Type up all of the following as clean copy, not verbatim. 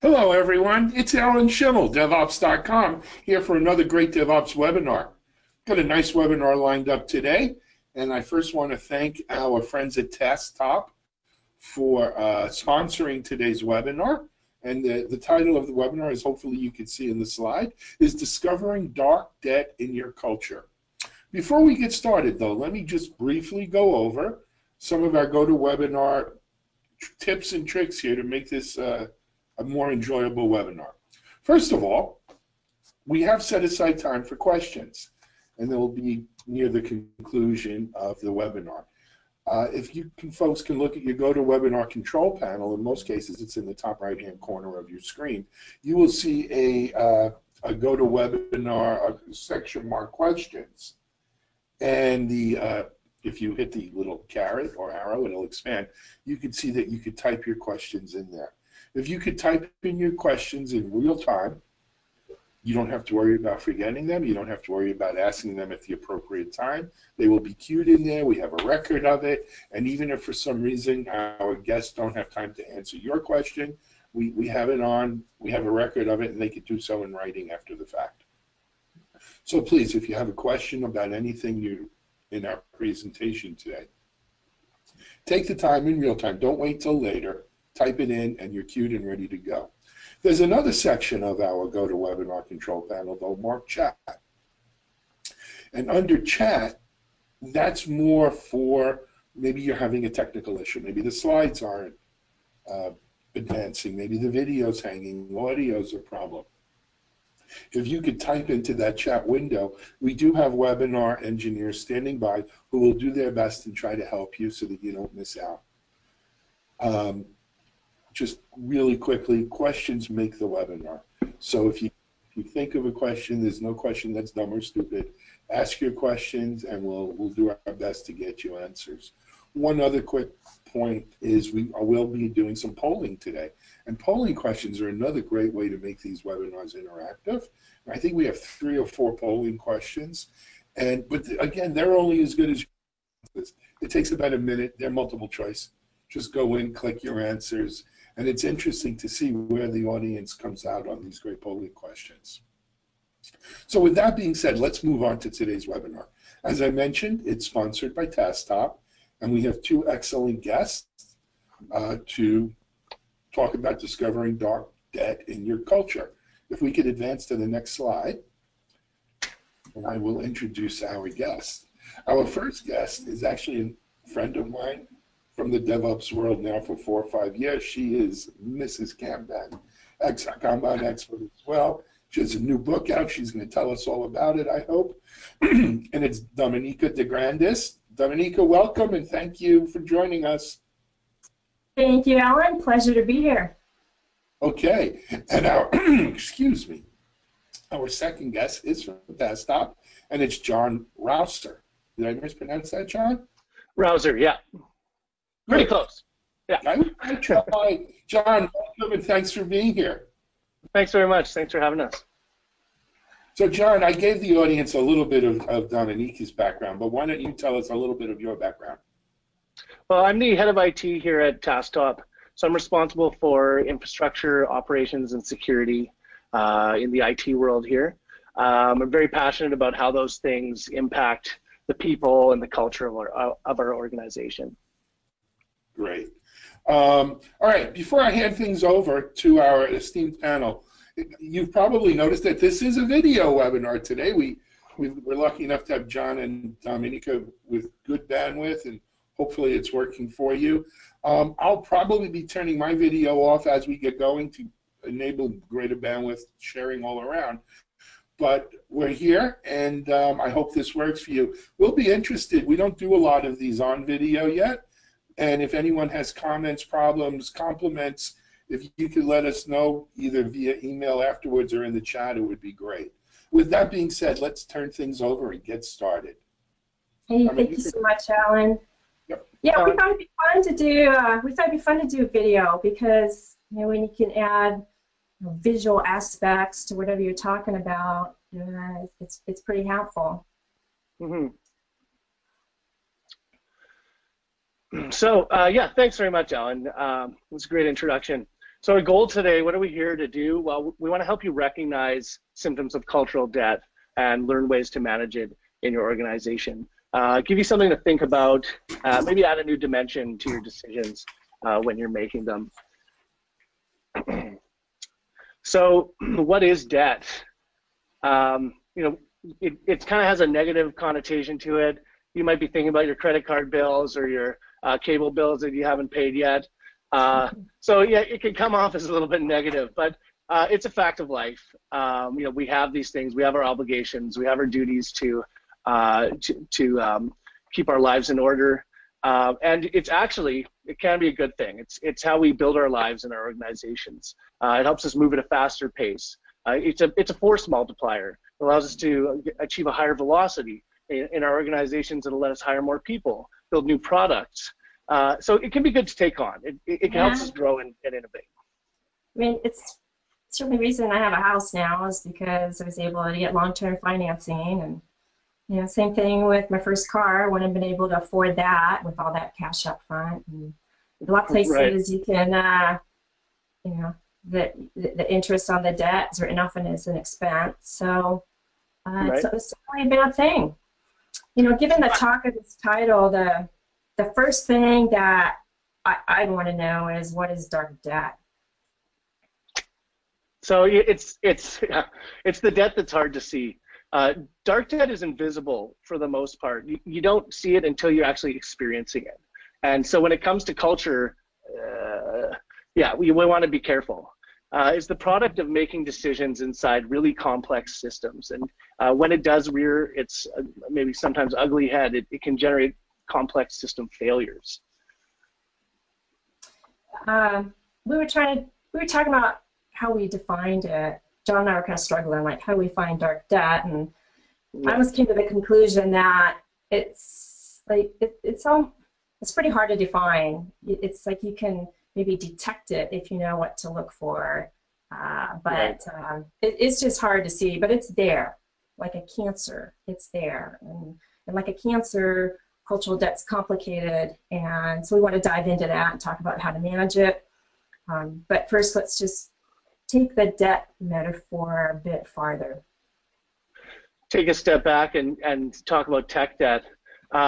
Hello, everyone. It's Alan Schimmel, DevOps.com, here for another great DevOps webinar. Got a nice webinar lined up today, and I first want to thank our friends at TaskTop for sponsoring today's webinar. And the title of the webinar, as hopefully you can see in the slide, is Discovering Dark Debt in Your Culture. Before we get started, though, let me just briefly go over some of our GoToWebinar tips and tricks here to make this a more enjoyable webinar. First of all, we have set aside time for questions, and they will be near the conclusion of the webinar. If you folks can look at your GoToWebinar control panel, in most cases it's in the top right-hand corner of your screen, you will see a GoToWebinar section marked questions. And if you hit the little caret or arrow, it'll expand. You can see that you could type your questions in there. If you could type in your questions in real time, you don't have to worry about forgetting them. You don't have to worry about asking them at the appropriate time. They will be queued in there. We have a record of it. And even if for some reason our guests don't have time to answer your question, we have it on, we have a record of it, and they can do so in writing after the fact. So please, if you have a question about anything in our presentation today, take the time in real time. Don't wait till later. Type it in, and you're queued and ready to go. There's another section of our GoToWebinar control panel, though, marked Chat. And under Chat, that's more for maybe you're having a technical issue. Maybe the slides aren't advancing. Maybe the video's hanging. Audio's a problem. If you could type into that chat window, we do have webinar engineers standing by who will do their best and try to help you so that you don't miss out. Just really quickly, questions make the webinar. So if you think of a question, there's no question that's dumb or stupid. Ask your questions, and we'll do our best to get you answers. One other quick point is we will be doing some polling today. And polling questions are another great way to make these webinars interactive. I think we have 3 or 4 polling questions. But again, they're only as good as yours. It takes about a minute. They're multiple choice. Just go in, click your answers. And it's interesting to see where the audience comes out on these great polling questions. So with that being said, let's move on to today's webinar. As I mentioned, it's sponsored by TaskTop, and we have 2 excellent guests to talk about discovering dark debt in your culture. If we could advance to the next slide, and I will introduce our guest. Our first guest is actually a friend of mine from the DevOps world now for 4 or 5 years. She is Mrs. Kanban, Kanban expert as well. She has a new book out. She's going to tell us all about it, I hope. And it's Dominika DeGrandis. Dominika, welcome, and thank you for joining us. Thank you, Alan. Pleasure to be here. Okay, and our, excuse me, our second guest is from TaskTop, and it's John Rouser. Did I mispronounce that, John? Rouser, yeah. Pretty close. Yeah. I try. John, welcome, and thanks for being here. Thanks very much. Thanks for having us. So, John, I gave the audience a little bit of Dominika's background, but why don't you tell us a little bit of your background? Well, I'm the head of IT here at TaskTop, so I'm responsible for infrastructure, operations, and security in the IT world here. I'm very passionate about how those things impact the people and the culture of our organization. Great. All right, before I hand things over to our esteemed panel, you've probably noticed that this is a video webinar today. We're lucky enough to have John and Dominika with good bandwidth, and hopefully it's working for you. I'll probably be turning my video off as we get going to enable greater bandwidth sharing all around. But we're here, and I hope this works for you. We'll be interested. We don't do a lot of these on video yet. And if anyone has comments, problems, compliments, if you could let us know either via email afterwards or in the chat, it would be great. With that being said, let's turn things over and get started. Hey, thank you so much, Alan. Yep. Yeah, we thought it'd be fun to do. Video because when you can add visual aspects to whatever you're talking about, it's pretty helpful. Mm-hmm. So yeah, thanks very much, Alan. It was a great introduction. So our goal today, what are we here to do? Well, we want to help you recognize symptoms of cultural debt and learn ways to manage it in your organization. Give you something to think about, maybe add a new dimension to your decisions when you're making them. So what is debt? It kind of has a negative connotation to it. You might be thinking about your credit card bills or your cable bills that you haven't paid yet. So yeah, it can come off as a little bit negative, but it's a fact of life. We have these things, we have our obligations, we have our duties to keep our lives in order. And it can be a good thing. It's how we build our lives in our organizations. It helps us move at a faster pace. It's a force multiplier. It allows us to achieve a higher velocity in our organizations. It'll let us hire more people, build new products. So it can be good to take on. It can help us grow and innovate. I mean, it's certainly the reason I have a house now is because I was able to get long-term financing, and same thing with my first car. I wouldn't have been able to afford that with all that cash up front. And a lot of places you can, the interest on the debt is written off as an expense. So it's certainly a bad thing. Given the talk of this title, the first thing that I want to know is, what is dark debt? So it's the debt that's hard to see. Dark debt is invisible for the most part. You don't see it until you're actually experiencing it. And so when it comes to culture, we want to be careful. It's the product of making decisions inside really complex systems. And when it does rear its maybe sometimes ugly head, it can generate complex system failures. We were talking about how we defined it. John and I were kind of struggling, like, how do we find dark debt? And I almost came to the conclusion that it's pretty hard to define. It's like you can maybe detect it if you know what to look for, but it's just hard to see. But it's there, like a cancer. It's there, and like a cancer, cultural debt's complicated, and so we want to dive into that and talk about how to manage it. But first, let's just take the debt metaphor a bit farther. Take a step back and talk about tech debt.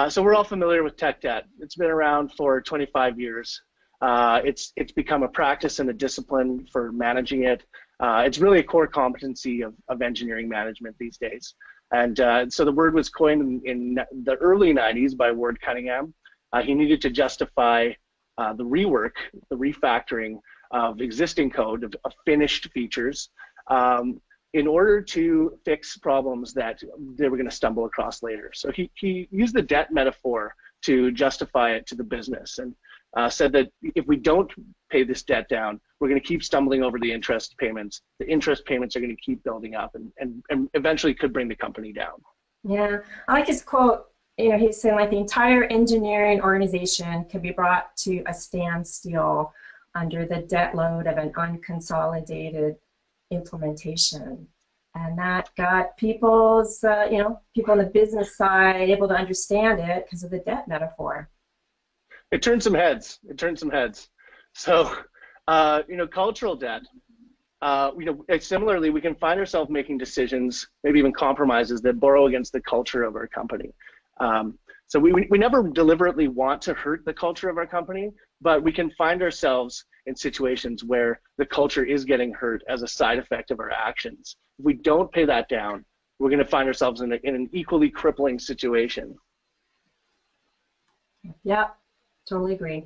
So we're all familiar with tech debt. It's been around for 25 years. It's become a practice and a discipline for managing it. It's really a core competency of engineering management these days. And so the word was coined in the early 90s by Ward Cunningham. He needed to justify the rework, the refactoring of existing code, of finished features, in order to fix problems that they were going to stumble across later. So he used the debt metaphor to justify it to the business, and said that if we don't pay this debt down, we're going to keep stumbling over the interest payments. The interest payments are going to keep building up and eventually could bring the company down. Yeah, I like his quote. He's saying, like, the entire engineering organization could be brought to a standstill under the debt load of an unconsolidated implementation. And that got people's, people on the business side able to understand it because of the debt metaphor. It turned some heads. So, cultural debt, similarly, we can find ourselves making decisions, maybe even compromises that borrow against the culture of our company. So we never deliberately want to hurt the culture of our company, but we can find ourselves in situations where the culture is getting hurt as a side effect of our actions. If we don't pay that down, we're going to find ourselves in an equally crippling situation. Yeah, totally agree.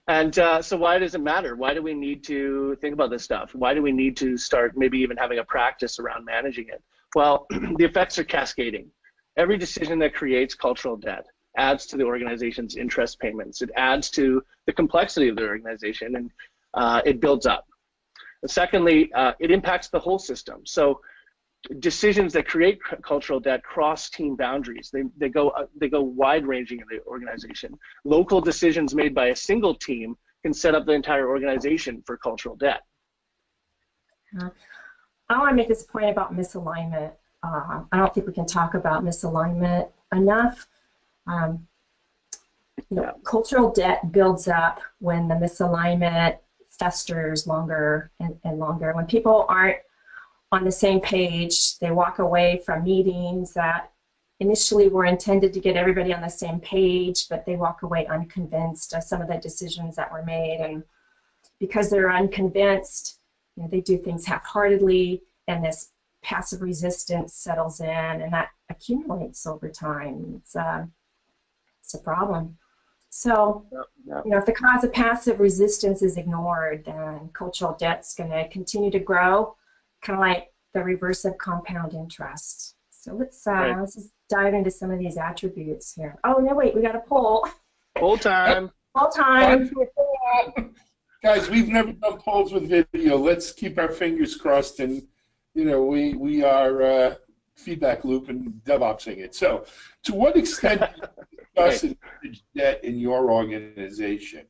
And so why does it matter? Why do we need to think about this stuff? Why do we need to start maybe even having a practice around managing it? Well, the effects are cascading. Every decision that creates cultural debt adds to the organization's interest payments. It adds to the complexity of the organization, and it builds up. And secondly, it impacts the whole system. So decisions that create cultural debt cross team boundaries. They go wide-ranging in the organization. Local decisions made by a single team can set up the entire organization for cultural debt. I want to make this point about misalignment. I don't think we can talk about misalignment enough. Cultural debt builds up when the misalignment festers longer and longer. When people aren't on the same page, they walk away from meetings that initially were intended to get everybody on the same page, but they walk away unconvinced of some of the decisions that were made. And because they're unconvinced, you know, they do things half-heartedly, and this passive resistance settles in, and that accumulates over time. It's a problem. So, you know, if the cause of passive resistance is ignored, then cultural debt's going to continue to grow, kind of like the reverse of compound interest. So let's just dive into some of these attributes here. Oh no, wait, we got a poll. Poll time. Poll time. Guys, we've never done polls with video. Let's keep our fingers crossed, and you know, we are feedback loop and DevOpsing it. So, to what extent do you discuss debt in your organization,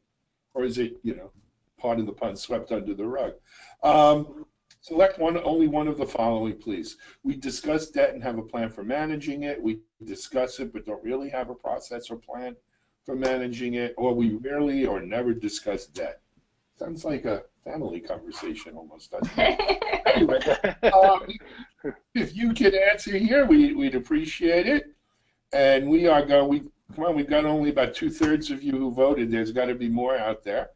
or is it, you know, pardon the pun, swept under the rug? Select only one of the following, please. We discuss debt and have a plan for managing it. We discuss it but don't really have a process or plan for managing it. Or we rarely or never discuss debt. Sounds like a family conversation almost, doesn't it? Anyway, if you could answer here, we'd appreciate it. And we are going, come on, we've got only about 2/3 of you who voted. There's got to be more out there.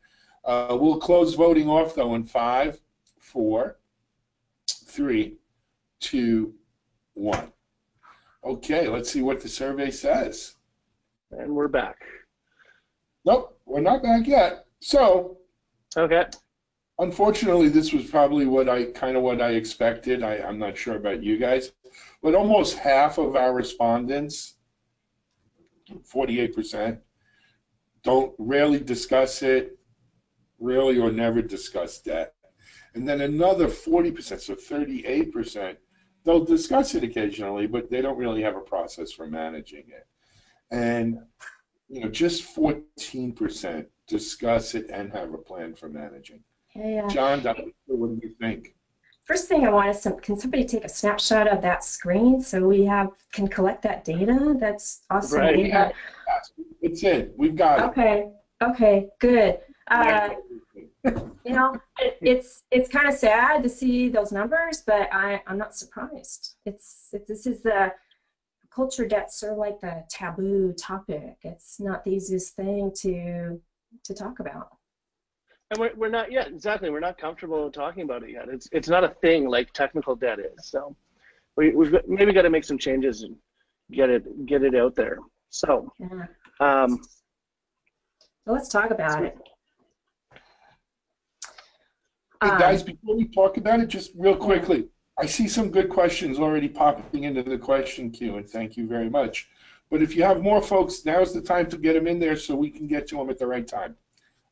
We'll close voting off, though, in 5, 4, 3, 2, 1. Okay, let's see what the survey says. And we're back. Nope, we're not back yet. So, okay. Unfortunately, this was probably what I expected. I'm not sure about you guys, but almost half of our respondents, 48%, rarely discuss it, rarely or never discuss debt. And then another 40%, so 38%, they'll discuss it occasionally, but they don't really have a process for managing it. And you know, just 14% discuss it and have a plan for managing. Hey, John, what do you think? First thing I want is can somebody take a snapshot of that screen so we can collect that data? That's awesome. Right. Yeah. It's in. We've got it. Okay. Okay. Good. You know, it's kind of sad to see those numbers, but I'm not surprised. This is the culture debt's sort of like the taboo topic. It's not the easiest thing to talk about. And we're not yet, exactly, we're not comfortable talking about it yet. It's not a thing like technical debt is. So we've maybe got to make some changes and get it out there. So, yeah. So let's talk about it. Hey guys, before we talk about it, just real quickly, I see some good questions already popping into the question queue, and thank you very much. But if you have more folks, now's the time to get them in there so we can get to them at the right time.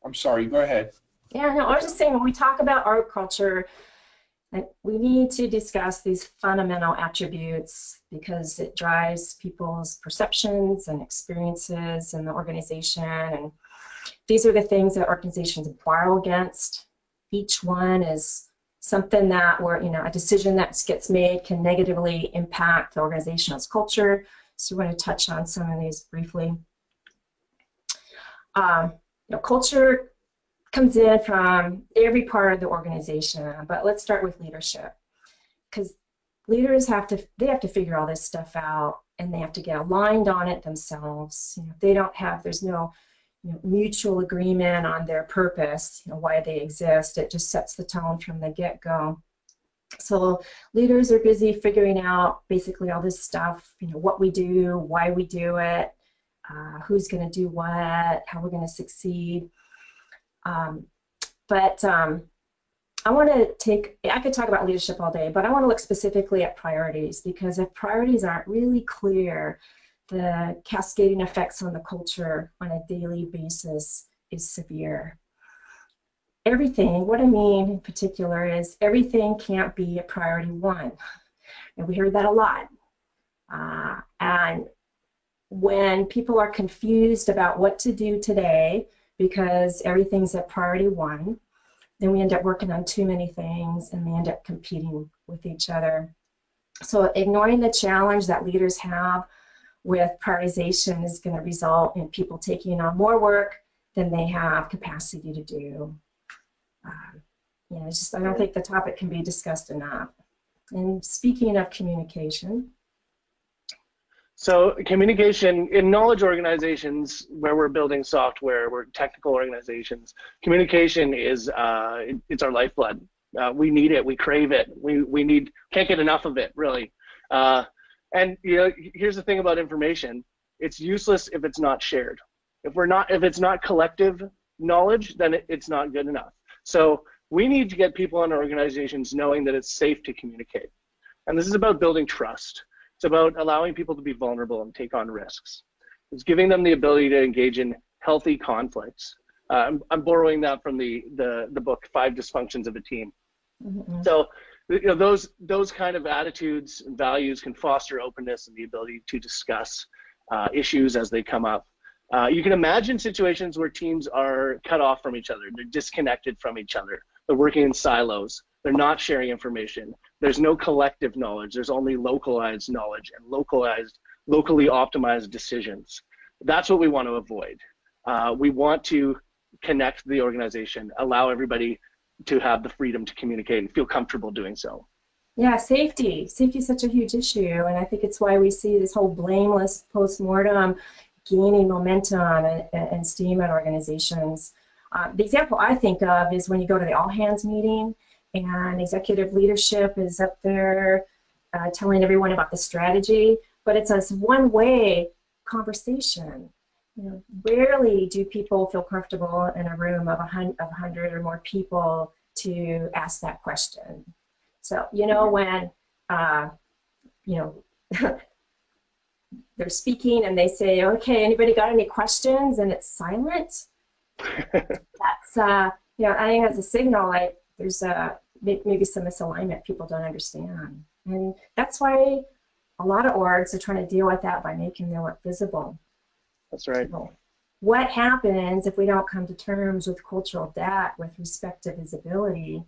I'm sorry, go ahead. Yeah, no, I was just saying, when we talk about art culture, we need to discuss these fundamental attributes because it drives people's perceptions and experiences in the organization. And these are the things that organizations borrow against. Each one is something that a decision that gets made can negatively impact the organization's culture. So we're going to touch on some of these briefly. Culture comes in from every part of the organization, but let's start with leadership, because leaders have to figure all this stuff out, and they have to get aligned on it themselves. If they don't have, there's no mutual agreement on their purpose, why they exist. It just sets the tone from the get-go. So leaders are busy figuring out basically all this stuff, what we do, why we do it, who's going to do what, how we're going to succeed. But I could talk about leadership all day, but I want to look specifically at priorities, because if priorities aren't really clear, the cascading effects on the culture on a daily basis is severe. Everything, what I mean in particular is everything can't be a priority one. And we hear that a lot. And when people are confused about what to do today because everything's at priority one, then we end up working on too many things and they end up competing with each other. So ignoring the challenge that leaders have with prioritization is going to result in people taking on more work than they have capacity to do. You know, it's just, I don't think the topic can be discussed enough. And speaking of communication. So communication in knowledge organizations where we're building software, we're technical organizations, communication is, it's our lifeblood. We need it, we crave it, can't get enough of it, really. And you know, here's the thing about information. It's useless if it's not shared. If it's not collective knowledge, then it's not good enough. So we need to get people in our organizations knowing that it's safe to communicate. And this is about building trust. It's about allowing people to be vulnerable and take on risks. It's giving them the ability to engage in healthy conflicts. I'm borrowing that from the book, 5 Dysfunctions of a Team. Mm-hmm. So, you know, those kind of attitudes and values can foster openness and the ability to discuss issues as they come up. You can imagine situations where teams are cut off from each other. They're disconnected from each other. They're working in silos. They're not sharing information. There's no collective knowledge. There's only localized knowledge and locally optimized decisions. That's what we want to avoid. We want to connect the organization, allow everybody to have the freedom to communicate and feel comfortable doing so. Yeah, safety. Safety is such a huge issue, and I think it's why we see this whole blameless postmortem gaining momentum and steam at organizations. The example I think of is when you go to the all-hands meeting and executive leadership is up there telling everyone about the strategy, but it's a one-way conversation. You know, rarely do people feel comfortable in a room of 100 or more people to ask that question. So, you know, when, you know, they're speaking and they say, okay, anybody got any questions? And it's silent. That's, you know, I think that's a signal like there's maybe some misalignment people don't understand. And that's why a lot of orgs are trying to deal with that by making their work visible. That's right. So what happens if we don't come to terms with cultural debt with respect to visibility?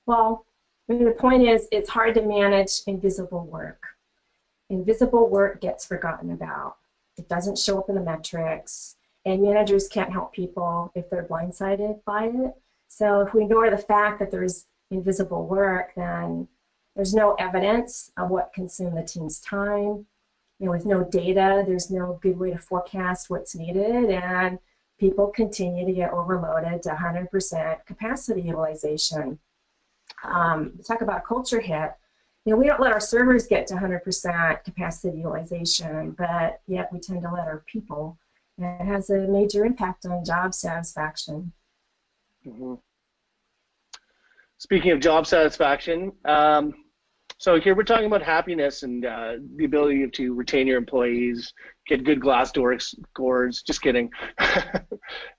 Well, the point is it's hard to manage invisible work. Invisible work gets forgotten about. It doesn't show up in the metrics, and managers can't help people if they're blindsided by it. So if we ignore the fact that there's invisible work, then there's no evidence of what consumed the team's time. You know, with no data, there's no good way to forecast what's needed, and people continue to get overloaded to 100% capacity utilization. Talk about culture hit. You know, we don't let our servers get to 100% capacity utilization, but yet we tend to let our people. And it has a major impact on job satisfaction. Mm-hmm. Speaking of job satisfaction, so here we're talking about happiness and the ability to retain your employees, get good Glassdoor scores. Just kidding.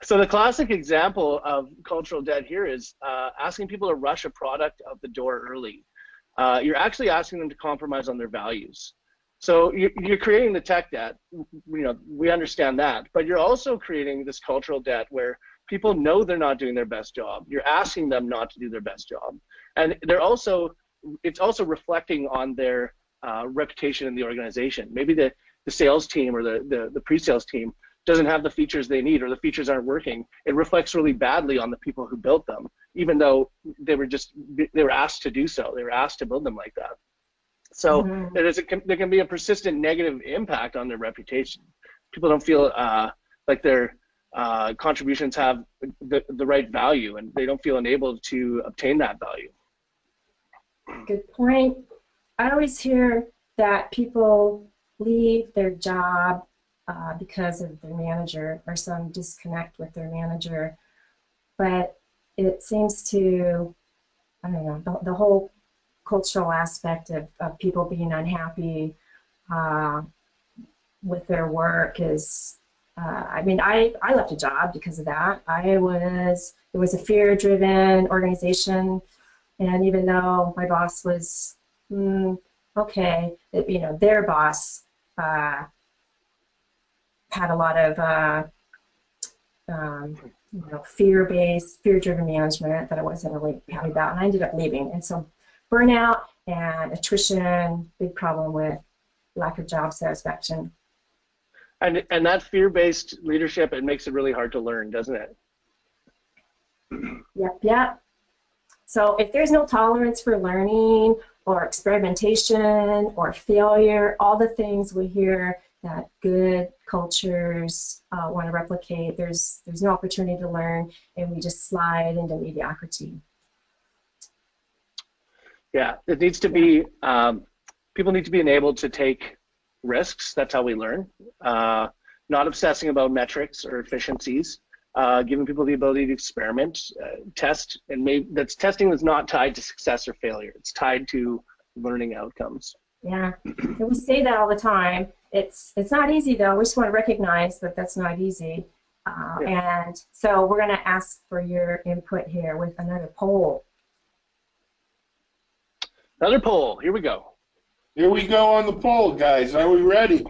So the classic example of cultural debt here is asking people to rush a product out the door early. You're actually asking them to compromise on their values. So you're creating the tech debt. You know, we understand that, but you're also creating this cultural debt where people know they're not doing their best job. You're asking them not to do their best job, and it's also reflecting on their reputation in the organization. Maybe the sales team or the pre-sales team doesn't have the features they need, or the features aren't working. It reflects really badly on the people who built them, even though they were asked to do so. They were asked to build them like that. So there can be a persistent negative impact on their reputation. People don't feel like their contributions have the right value, and they don't feel enabled to obtain that value. Good point. I always hear that people leave their job because of their manager or some disconnect with their manager, but it seems to, I don't know, the whole cultural aspect of people being unhappy with their work is, I mean, I left a job because of that. It was a fear-driven organization, and even though my boss was okay, you know, their boss had a lot of you know, fear-driven management that I wasn't really happy about, and I ended up leaving. And so burnout and attrition, big problem with lack of job satisfaction. And that fear-based leadership, it makes it really hard to learn, doesn't it? Yep. So if there's no tolerance for learning or experimentation or failure, all the things we hear that good cultures want to replicate, there's no opportunity to learn, and we just slide into mediocrity. Yeah, it needs to be, people need to be enabled to take risks. That's how we learn. Not obsessing about metrics or efficiencies, giving people the ability to experiment, test, and maybe testing that's not tied to success or failure. It's tied to learning outcomes. Yeah, and we say that all the time. It's not easy though. We just want to recognize that that's not easy. And so we're going to ask for your input here with another poll. Another poll. Here we go. Here we go on the poll, guys. Are we ready?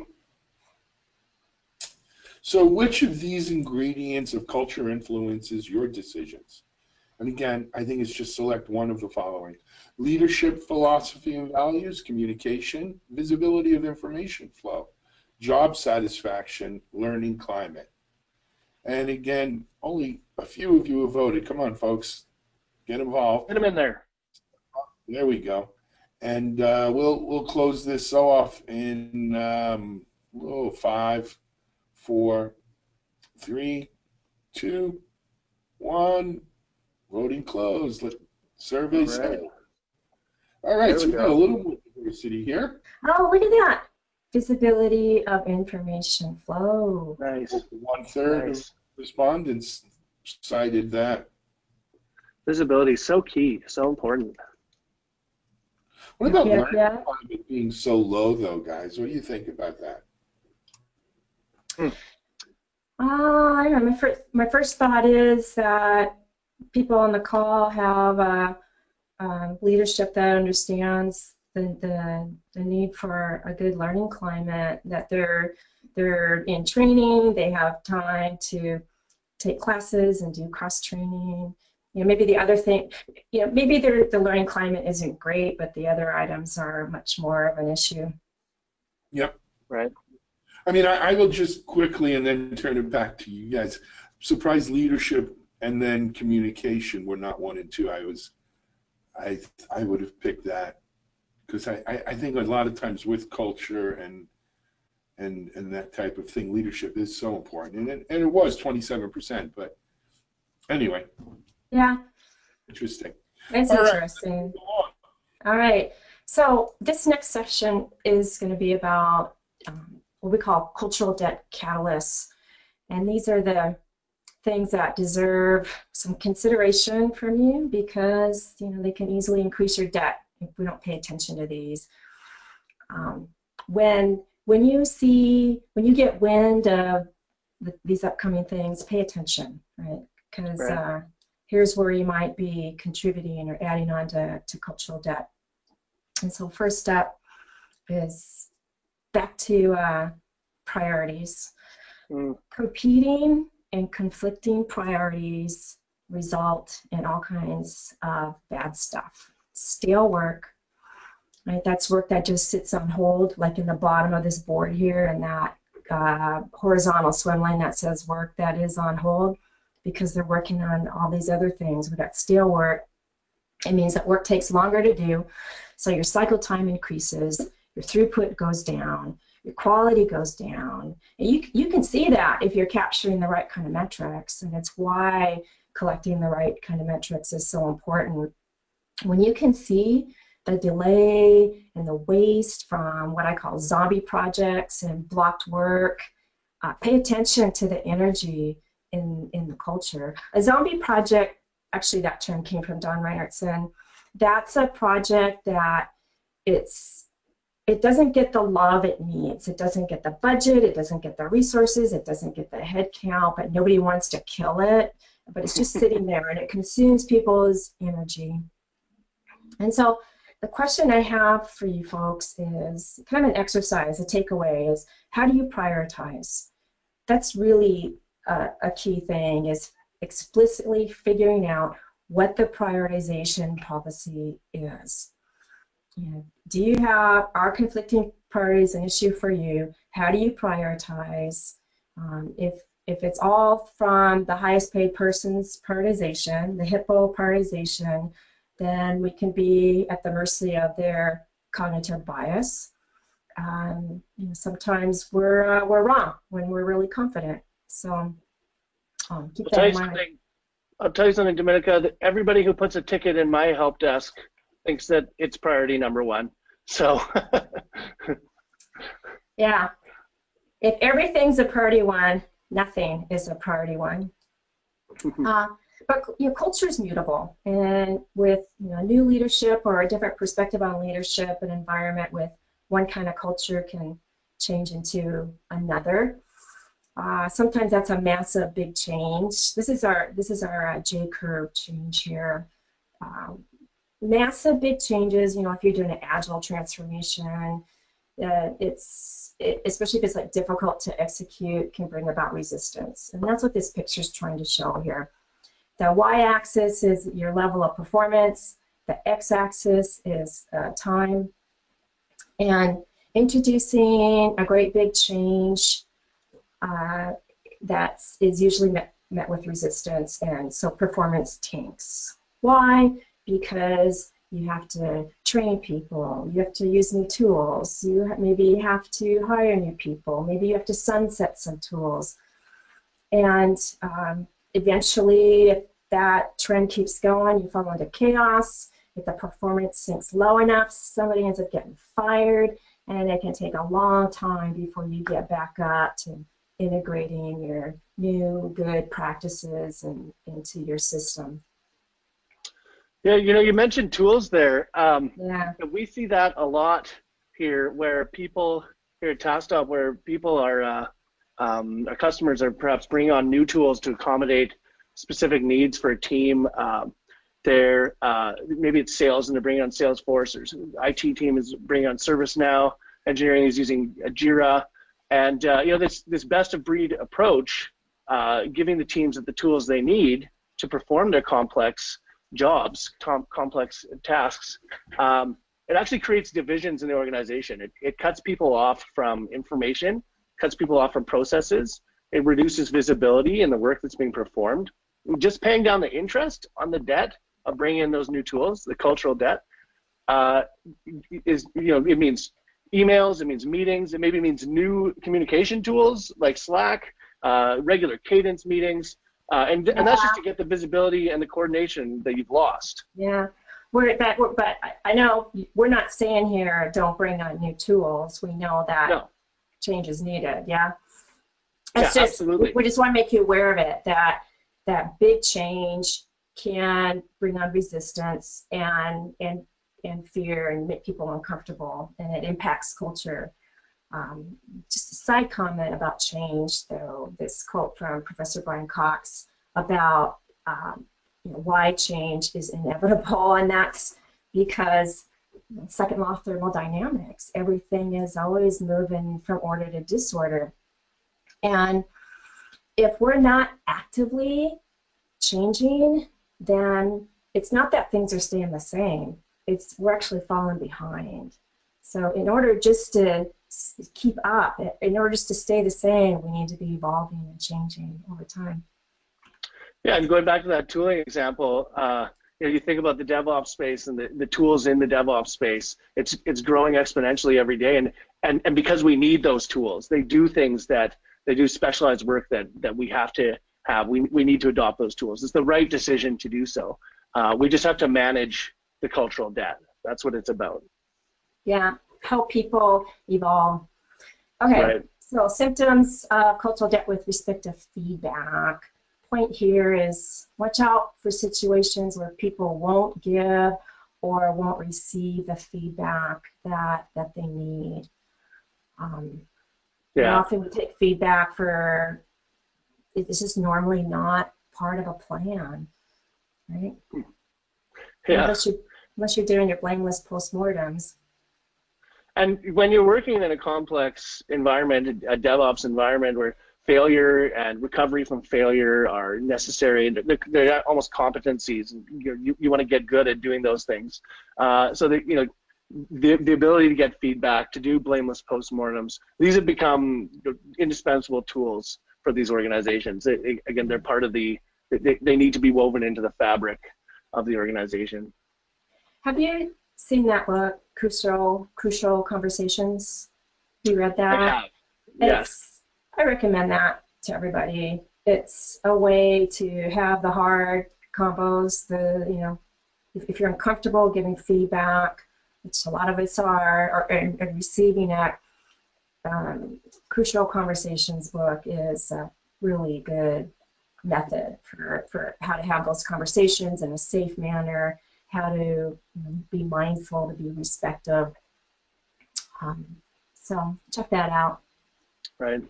So which of these ingredients of culture influences your decisions? And again, I think it's just select one of the following: leadership, philosophy and values, communication, visibility of information flow, job satisfaction, learning climate. And again, only a few of you have voted. Come on, folks. Get involved. Get them in there. There we go. And we'll close this off in 5, 4, 3, 2, 1. Voting closed. Survey settled. All right, so we got a little more diversity here. Oh, look at that. Visibility of information flow. Nice. 1/3 of respondents cited that. Visibility is so key, so important. What about learning climate being so low, though, guys? What do you think about that? I don't know. My first thought is that people on the call have leadership that understands the need for a good learning climate, that they're in training, they have time to take classes and do cross-training. You know, maybe the other thing, you know, maybe the learning climate isn't great, but the other items are much more of an issue. Yep. Right. I mean, I will just quickly and then turn it back to you guys. Surprise leadership and then communication were not 1 and 2. I would have picked that because I think a lot of times with culture and that type of thing, leadership is so important. And it was 27%, but anyway. Yeah. Interesting. That's interesting. All right. So this next section is going to be about what we call cultural debt catalysts. And these are the things that deserve some consideration from you because, you know, they can easily increase your debt if we don't pay attention to these. When you get wind of these upcoming things, pay attention, right? Because here's where you might be contributing or adding on to cultural debt. And so first step is back to priorities. Competing and conflicting priorities result in all kinds of bad stuff. Stale work, right? That's work that just sits on hold, like in the bottom of this board here, and that horizontal swim lane that says work that is on hold because they're working on all these other things. With that stale work, it means that work takes longer to do, so your cycle time increases, your throughput goes down, your quality goes down. And you can see that if you're capturing the right kind of metrics, and it's why collecting the right kind of metrics is so important. When you can see the delay and the waste from what I call zombie projects and blocked work, pay attention to the energy in the culture. A zombie project, actually that term came from Don Reinertson. That's a project that it doesn't get the love it needs. It doesn't get the budget, it doesn't get the resources, it doesn't get the head count, but nobody wants to kill it. But it's just sitting there and it consumes people's energy. And so the question I have for you folks is kind of an exercise, a takeaway is, how do you prioritize? That's really a key thing, is explicitly figuring out what the prioritization policy is. You know, are conflicting priorities an issue for you? How do you prioritize? if it's all from the highest paid person's prioritization, the hippo prioritization, then we can be at the mercy of their cognitive bias. You know, sometimes we're wrong when we're really confident. So keep that in mind. I'll tell you something, Dominica, that everybody who puts a ticket in my help desk thinks that it's priority number one. So yeah, if everything's a priority one, nothing is a priority one. But you know, culture is mutable, and with new leadership or a different perspective on leadership, an environment with one kind of culture can change into another. Sometimes that's a massive, big change. This is our J-curve change here. Massive, big changes. You know, if you're doing an agile transformation, especially if it's like difficult to execute, can bring about resistance, and that's what this picture is trying to show here. The y-axis is your level of performance. The x-axis is time. And introducing a great big change that is usually met with resistance, and so performance tanks. Why? Because you have to train people, you have to use new tools, maybe have to hire new people, maybe you have to sunset some tools. And eventually, if that trend keeps going, you fall into chaos. If the performance sinks low enough, somebody ends up getting fired, and it can take a long time before you get back up to integrating your new good practices into your system. Yeah, you know, you mentioned tools there. Yeah. We see that a lot here, where people here at TaskTop, where people are, our customers are perhaps bringing on new tools to accommodate specific needs for a team. Maybe it's sales and they're bringing on Salesforce, or IT team is bringing on ServiceNow, engineering is using Jira, and you know, this best of breed approach, giving the teams the tools they need to perform their complex jobs, complex tasks. It actually creates divisions in the organization. It cuts people off from information, cuts people off from processes. It reduces visibility in the work that's being performed. Just paying down the interest on the debt of bringing in those new tools, the cultural debt, is, you know, it means emails, it means meetings, it maybe means new communication tools like Slack, regular cadence meetings, and that's just to get the visibility and the coordination that you've lost. Yeah, but I know we're not saying here don't bring on new tools. We know that change is needed. Yeah, it's just, absolutely. We just want to make you aware of it, that big change can bring on resistance and fear and make people uncomfortable, and it impacts culture. Just a side comment about change, though, this quote from Professor Brian Cox about why change is inevitable, and that's because second law of thermodynamics, everything is always moving from order to disorder. And if we're not actively changing, then it's not that things are staying the same. We're actually falling behind. So in order just to keep up, in order just to stay the same, we need to be evolving and changing over time. Yeah, and going back to that tooling example, you know, you think about the DevOps space and the tools in the DevOps space, it's growing exponentially every day, and because we need those tools, they do things that they do specialized work that we have to have. We need to adopt those tools. It's the right decision to do so. We just have to manage the cultural debt. That's what it's about. Yeah, help people evolve. Okay, right. So symptoms of cultural debt with respect to feedback. Point here is watch out for situations where people won't give or won't receive the feedback that they need. Often we take feedback for, it's just normally not part of a plan, right? Yeah. Unless you're doing your blameless postmortems. And when you're working in a complex environment, a DevOps environment where failure and recovery from failure are necessary, they're almost competencies, and you want to get good at doing those things. So that, you know, the ability to get feedback, to do blameless postmortems, these have become indispensable tools for these organizations. Again, they're part of they need to be woven into the fabric of the organization. Have you seen that book, Crucial Conversations? You read that? I have. Yes. I recommend that to everybody. It's a way to have the hard combos, if you're uncomfortable giving feedback, which a lot of us are, and receiving it. Crucial Conversations book is a really good method for how to have those conversations in a safe manner, how to be mindful, to be respectful. So check that out. Right.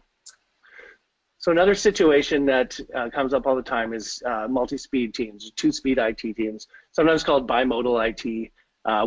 So another situation that comes up all the time is multi-speed teams, two-speed IT teams, sometimes called bimodal IT,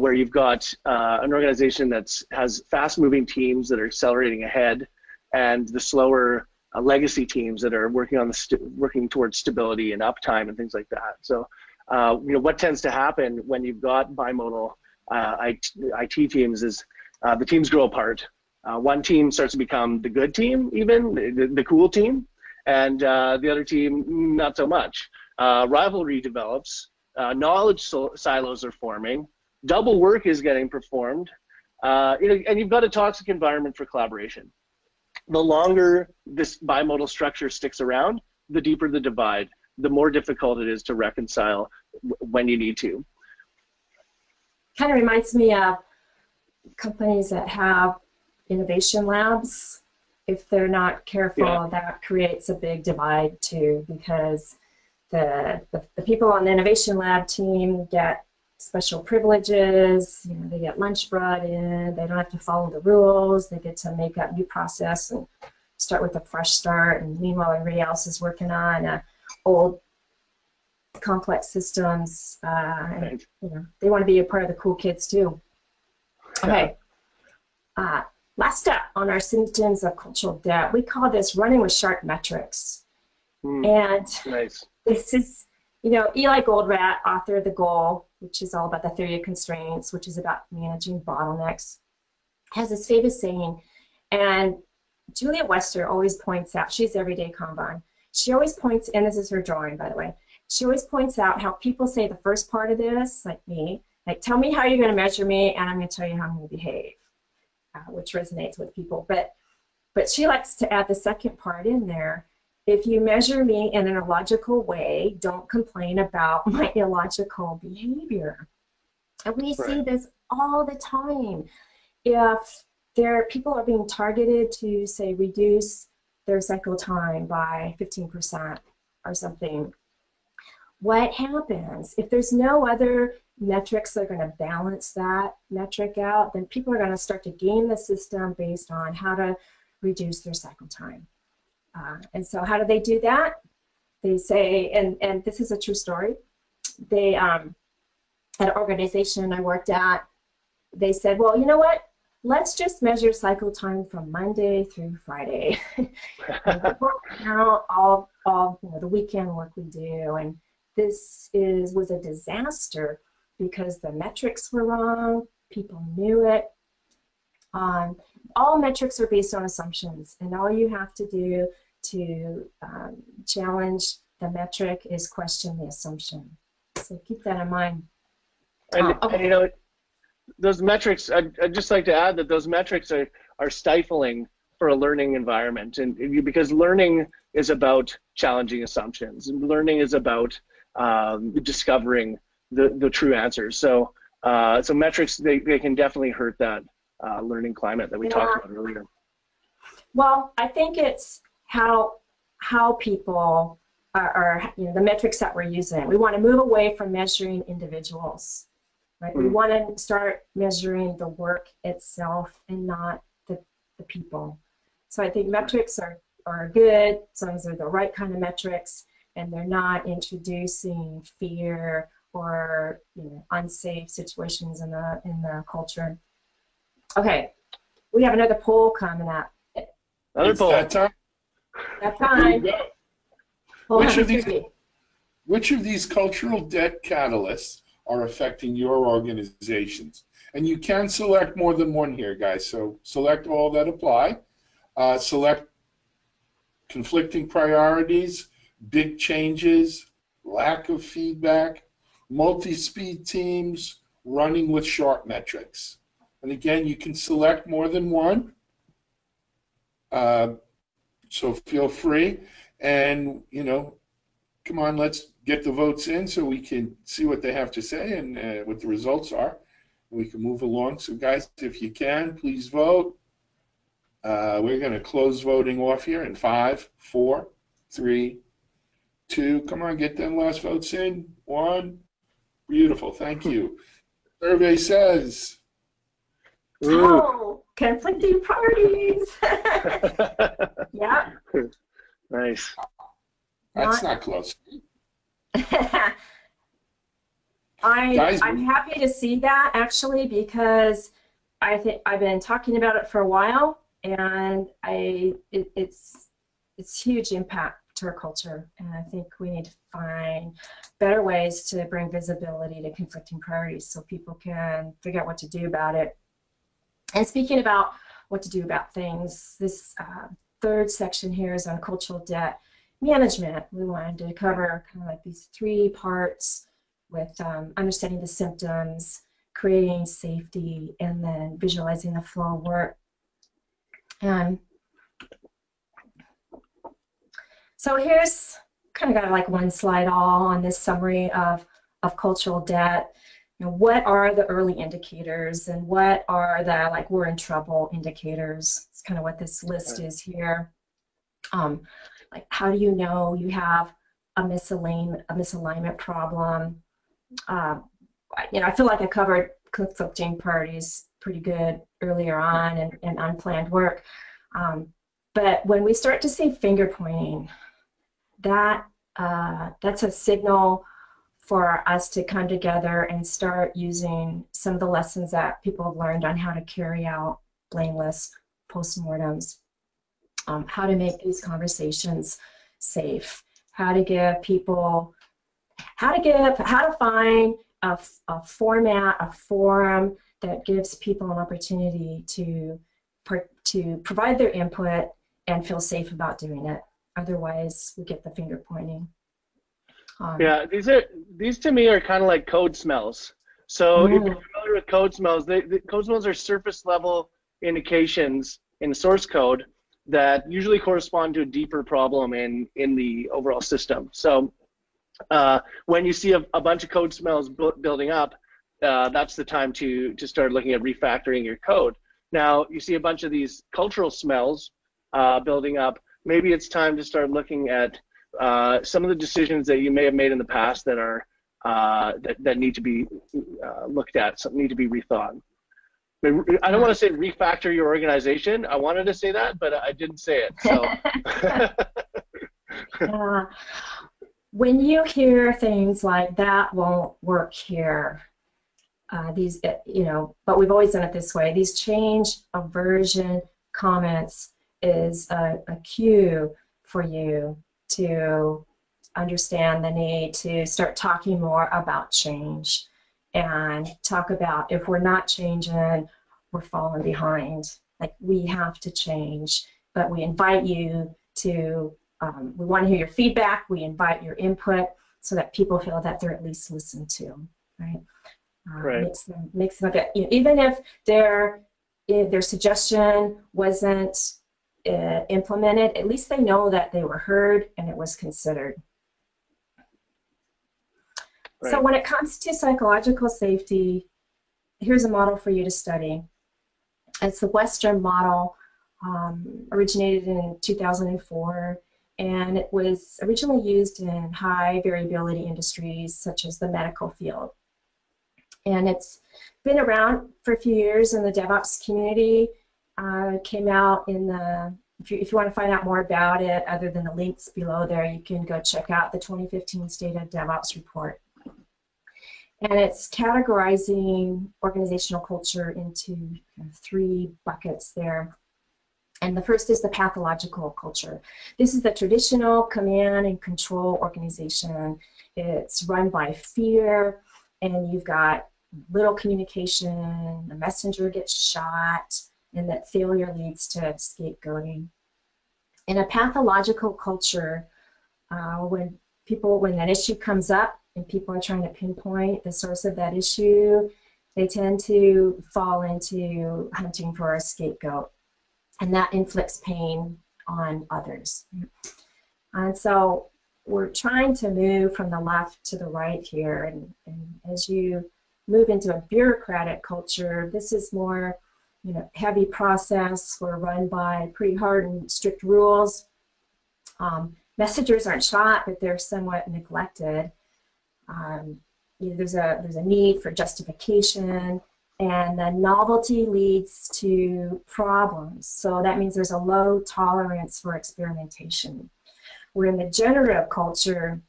where you've got an organization that has fast-moving teams that are accelerating ahead, and the slower legacy teams that are working towards stability and uptime and things like that. So, what tends to happen when you've got bimodal IT teams is the teams grow apart. One team starts to become the good team, even the cool team, and the other team not so much. Rivalry develops, knowledge silos are forming, double work is getting performed, and you've got a toxic environment for collaboration. The longer this bimodal structure sticks around, the deeper the divide, the more difficult it is to reconcile when you need to. Kind of reminds me of companies that have innovation labs. If they're not careful, that creates a big divide too, because the people on the innovation lab team get special privileges. They get lunch brought in. They don't have to follow the rules. They get to make up new process and start with a fresh start. And meanwhile, everybody else is working on old, complex systems. And, they want to be a part of the cool kids too. Okay. Last step on our symptoms of cultural debt, we call this running with sharp metrics. And nice. This is, Eli Goldratt, author of The Goal, which is all about the theory of constraints, which is about managing bottlenecks, has this famous saying, and Julia Wester always points out, she's everyday Kanban, she always points, and this is her drawing, by the way, she always points out how people say the first part of this, like me, like, tell me how you're going to measure me, and I'm going to tell you how I'm going to behave. Which resonates with people, but she likes to add the second part in there. If you measure me in an illogical way, don't complain about my illogical behavior. And we see this all the time. If people are being targeted to, say, reduce their cycle time by 15% or something, what happens? If there's no other metrics that are going to balance that metric out, then people are going to start to game the system based on how to reduce their cycle time. And so how do they do that? They say, and this is a true story, they, at an organization I worked at, they said, well, you know what? Let's just measure cycle time from Monday through Friday. And count all the weekend work we do. And this was a disaster because the metrics were wrong, people knew it. All metrics are based on assumptions, and all you have to do to challenge the metric is question the assumption. So keep that in mind. And those metrics, I'd just like to add that those metrics are stifling for a learning environment, and because learning is about challenging assumptions, and learning is about discovering the true answers. So metrics, they can definitely hurt that learning climate that we talked about earlier. Well, I think it's how people are the metrics that we're using. We want to move away from measuring individuals, right? We want to start measuring the work itself and not the people. So I think metrics are good as long as they're the right kind of metrics and they're not introducing fear or unsafe situations in the culture. Okay, we have another poll coming up. Another poll. That time? That time. Which of these cultural debt catalysts are affecting your organizations? And you can select more than one here, guys. So select all that apply. Select conflicting priorities, big changes, lack of feedback, multi-speed teams, running with short metrics. And again, you can select more than one, so feel free. And, you know, come on, let's get the votes in so we can see what they have to say and what the results are. We can move along. So guys, if you can, please vote. We're going to close voting off here in 5, 4, 3, 2. Come on, get them last votes in. 1. Beautiful. Thank you. Survey says. Oh, conflicting parties. Yeah. Nice. That's not close. I'm happy to see that, actually, because I think I've been talking about it for a while, and it's huge impact to our culture, and I think we need to find better ways to bring visibility to conflicting priorities so people can figure out what to do about it. And speaking about what to do about things, this third section here is on cultural debt management. We wanted to cover kind of like these 3 parts with understanding the symptoms, creating safety, and then visualizing the flow of work. And so here's kind of got like one slide all on this summary of cultural debt. You know, what are the early indicators and what are the like we're in trouble indicators? It's kind of what this list is here. Like how do you know you have a misalignment problem? You know, I feel like I covered conflicting priorities pretty good earlier on and unplanned work. But when we start to see finger pointing, that's a signal for us to come together and start using some of the lessons that people have learned on how to carry out blameless postmortems, how to make these conversations safe, how to find a format, a forum that gives people an opportunity to provide their input and feel safe about doing it. Otherwise, we get the finger pointing. Yeah, these to me are kind of like code smells. So if you're familiar with code smells, the code smells are surface level indications in source code that usually correspond to a deeper problem in the overall system. So when you see a bunch of code smells building up, that's the time to start looking at refactoring your code. Now you see a bunch of these cultural smells building up. Maybe it's time to start looking at some of the decisions that you may have made in the past that are that need to be looked at, need to be rethought. I don't want to say refactor your organization. I wanted to say that, but I didn't say it. So. When you hear things like that won't work here, these, you know, but we've always done it this way. These change aversion comments is a cue for you to understand the need to start talking more about change and talk about if we're not changing, we're falling behind. Like we have to change, but we invite you to, we want to hear your feedback, we invite your input so that people feel that they're at least listened to, right? Right. Makes them a bit, you know, even if their suggestion wasn't implemented, at least they know that they were heard and it was considered. Right. So when it comes to psychological safety, here's a model for you to study. It's the Western model, originated in 2004, and it was originally used in high variability industries such as the medical field. And it's been around for a few years in the DevOps community. Came out in the, if you want to find out more about it, other than the links below there, you can go check out the 2015 State of DevOps report. And it's categorizing organizational culture into 3 buckets there. And the first is the pathological culture. This is the traditional command and control organization. It's run by fear, and you've got little communication, the messenger gets shot, and that failure leads to scapegoating. In a pathological culture, when an issue comes up and people are trying to pinpoint the source of that issue, they tend to fall into hunting for a scapegoat, and that inflicts pain on others. And so we're trying to move from the left to the right here, and as you move into a bureaucratic culture, this is more, heavy process. We're run by pretty hard and strict rules. Messengers aren't shot, but they're somewhat neglected. There's a need for justification, and the novelty leads to problems. So that means there's a low tolerance for experimentation. We're in the generative culture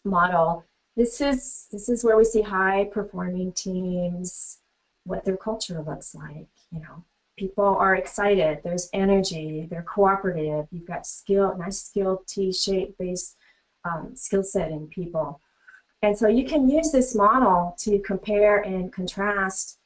model. This is where we see high performing teams, what their culture looks like. People are excited, there's energy, they're cooperative, you've got nice skilled T-shaped based skill set in people. And so you can use this model to compare and contrast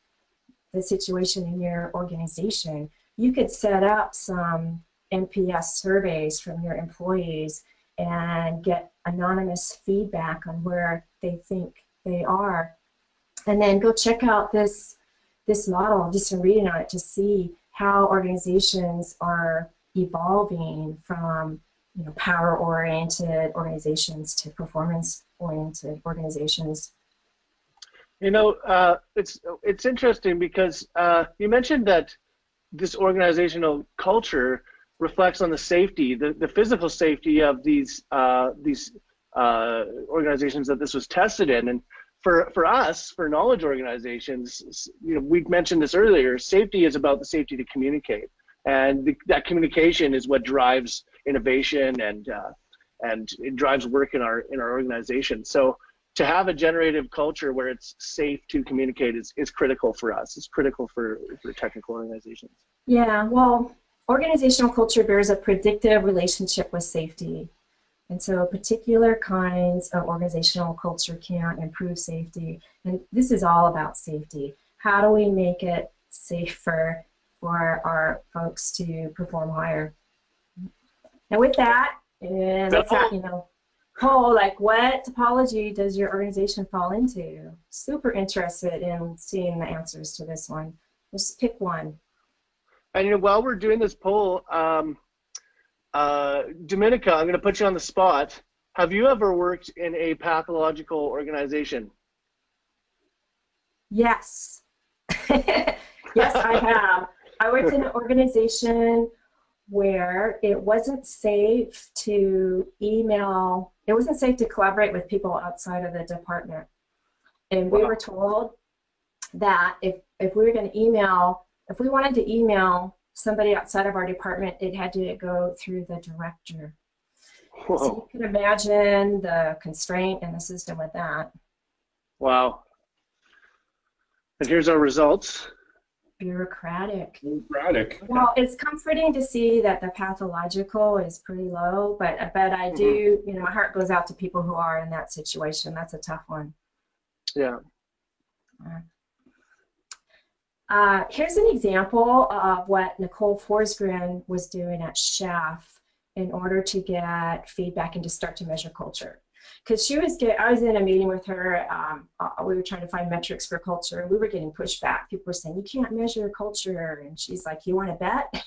the situation in your organization. You could set up some NPS surveys from your employees and get anonymous feedback on where they think they are. And then go check out this model, just some reading on it, to see how organizations are evolving from power-oriented organizations to performance-oriented organizations. It's interesting because you mentioned that this organizational culture reflects on the safety, the physical safety of these organizations that this was tested in. And for us, for knowledge organizations, we've mentioned this earlier, safety is about the safety to communicate. And that communication is what drives innovation and it drives work in our organization. So to have a generative culture where it's safe to communicate is critical for us. It's critical for technical organizations. Yeah, well, organizational culture bears a predictive relationship with safety. And so particular kinds of organizational culture can improve safety. And this is all about safety. How do we make it safer for our folks to perform higher? Now with that, and let's not, Paul, like what topology does your organization fall into? Super interested in seeing the answers to this one. Just pick one. And while we're doing this poll, Dominica, I'm going to put you on the spot. Have you ever worked in a pathological organization? Yes. Yes, I have. I worked in an organization where it wasn't safe to email, it wasn't safe to collaborate with people outside of the department. And we were told that if we were going to email, if we wanted to email somebody outside of our department, it had to go through the director. Whoa. So you can imagine the constraint in the system with that. Wow. And here's our results. Bureaucratic. Well, it's comforting to see that the pathological is pretty low, but I do, my heart goes out to people who are in that situation. That's a tough one. Yeah. Here's an example of what Nicole Forsgren was doing at Chef in order to get feedback and to start to measure culture. Because I was in a meeting with her, we were trying to find metrics for culture, and we were getting pushback. People were saying, you can't measure culture, and she's like, you want to bet?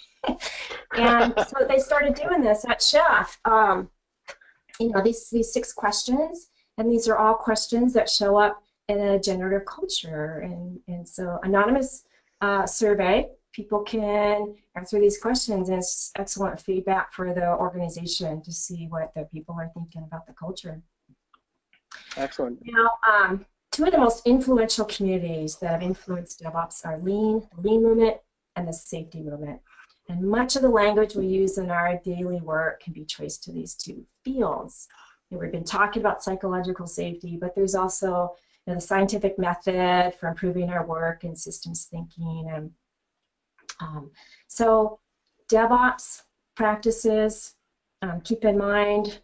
And so they started doing this at Chef. These 6 questions, and these are all questions that show up in a generative culture. And so anonymous survey, people can answer these questions, and it's excellent feedback for the organization to see what the people are thinking about the culture. Excellent. Now, 2 of the most influential communities that have influenced DevOps are the lean movement and the safety movement. And much of the language we use in our daily work can be traced to these 2 fields. We've been talking about psychological safety, but there's also the scientific method for improving our work and systems thinking. And so DevOps practices, keep in mind,